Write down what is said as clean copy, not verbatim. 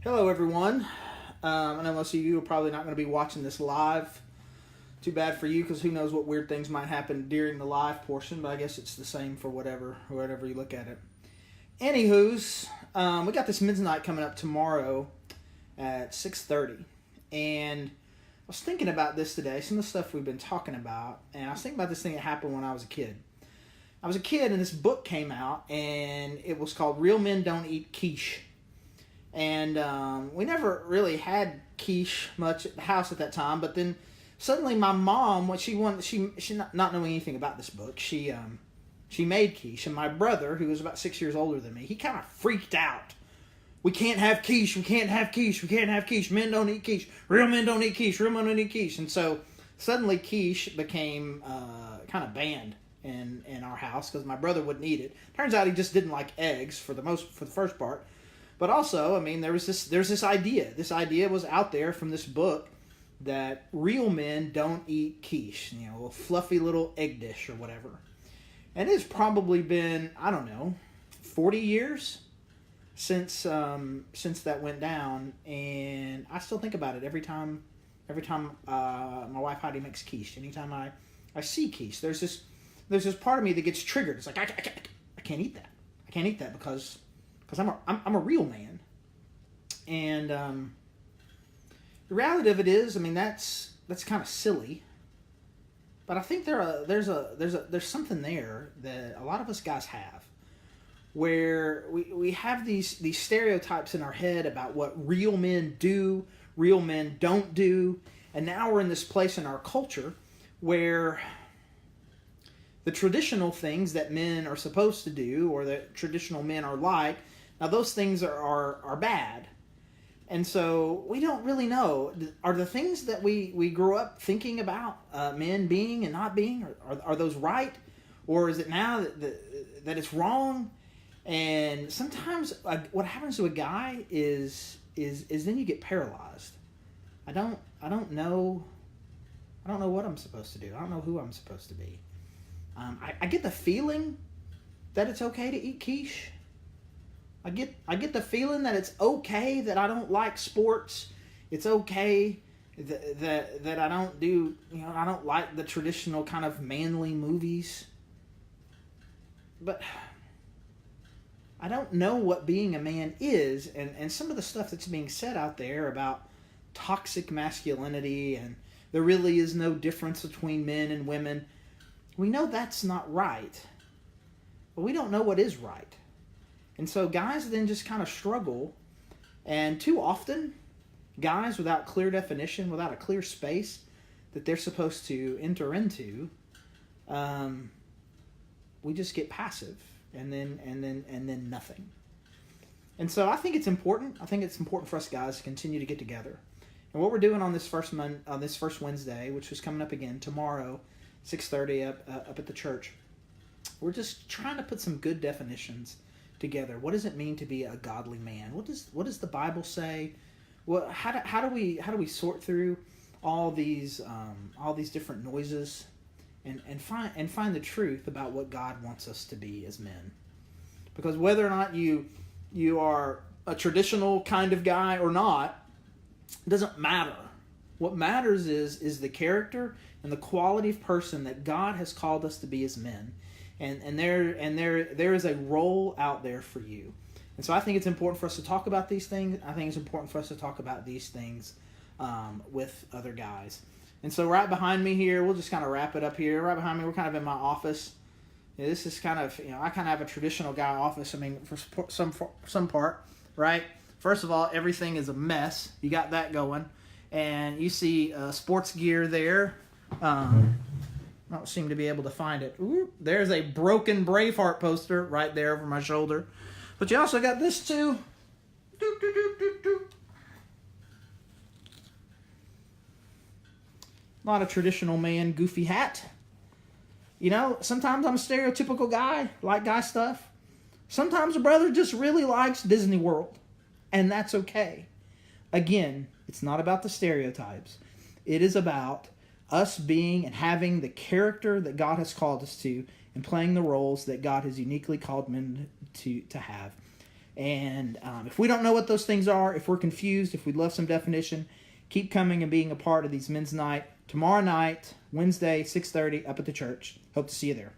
Hello, everyone. I know most of you are probably not going to be watching this live. Too bad for you, because who knows what weird things might happen during the live portion. But I guess it's the same for whatever you look at it. Anywho's, we got this men's night coming up tomorrow at 6:30, and I was thinking about this today. Some of the stuff we've been talking about, and I was thinking about this thing that happened when I was a kid. I was a kid, and this book came out, and it was called "Real Men Don't Eat Quiche." And we never really had quiche much at the house at that time. But then suddenly my mom, what she wanted, she not knowing anything about this book, she made quiche. And my brother, who was about 6 years older than me, he kind of freaked out. We can't have quiche. We can't have quiche. We can't have quiche. Men don't eat quiche. Real men don't eat quiche. Real men don't eat quiche. And so suddenly quiche became kind of banned in our house because my brother wouldn't eat it. Turns out he just didn't like eggs for the first part. But also, I mean, there's this idea. This idea was out there from this book that real men don't eat quiche, a fluffy little egg dish or whatever. And it's probably been, I don't know, 40 years since that went down, and I still think about it every time my wife Heidi makes quiche. Anytime I see quiche, there's this part of me that gets triggered. It's like I can't eat that. I can't eat that because I'm a real man. And the reality of it is, I mean, that's kind of silly. But I think there's something there that a lot of us guys have, where we have these stereotypes in our head about what real men do, real men don't do, and now we're in this place in our culture where the traditional things that men are supposed to do, or that traditional men are like, now those things are bad. And so we don't really know. Are the things that we grew up thinking about men being and not being, are those right? Or is it now that it's wrong? And sometimes what happens to a guy is then you get paralyzed. I don't know what I'm supposed to do. I don't know who I'm supposed to be. I get the feeling that it's okay to eat quiche. I get the feeling that it's okay that I don't like sports. It's okay that I don't do, I don't like the traditional kind of manly movies. But I don't know what being a man is, and some of the stuff that's being said out there about toxic masculinity and there really is no difference between men and women. We know that's not right, but we don't know what is right. And so guys then just kind of struggle, and too often, guys without clear definition, without a clear space that they're supposed to enter into, we just get passive, and then nothing. And so I think it's important. I think it's important for us guys to continue to get together. And what we're doing on this first Wednesday, which is coming up again tomorrow, 6:30 up at the church, we're just trying to put some good definitions together. What does it mean to be a godly man? What does the Bible say? How do we sort through all these different noises and find the truth about what God wants us to be as men? Because whether or not you are a traditional kind of guy or not, it doesn't matter. What matters is the character and the quality of person that God has called us to be as men. And there is a role out there for you. And so I think it's important for us to talk about these things. I think it's important for us to talk about these things with other guys. And so right behind me here, we'll just kind of wrap it up here. Right behind me, we're kind of in my office. This is kind of, I kind of have a traditional guy office. I mean, for some part, right? First of all, everything is a mess. You got that going. And you see sports gear there. I don't seem to be able to find it. Ooh, there's a broken Braveheart poster right there over my shoulder. But you also got this too. Doop, doop, doop, doop, doop. Not a traditional man, goofy hat. Sometimes I'm a stereotypical guy, like guy stuff. Sometimes a brother just really likes Disney World. And that's okay. Again, it's not about the stereotypes. It is about us being and having the character that God has called us to and playing the roles that God has uniquely called men to have. And if we don't know what those things are, if we're confused, if we'd love some definition, keep coming and being a part of these men's night tomorrow night, Wednesday, 6:30, up at the church. Hope to see you there.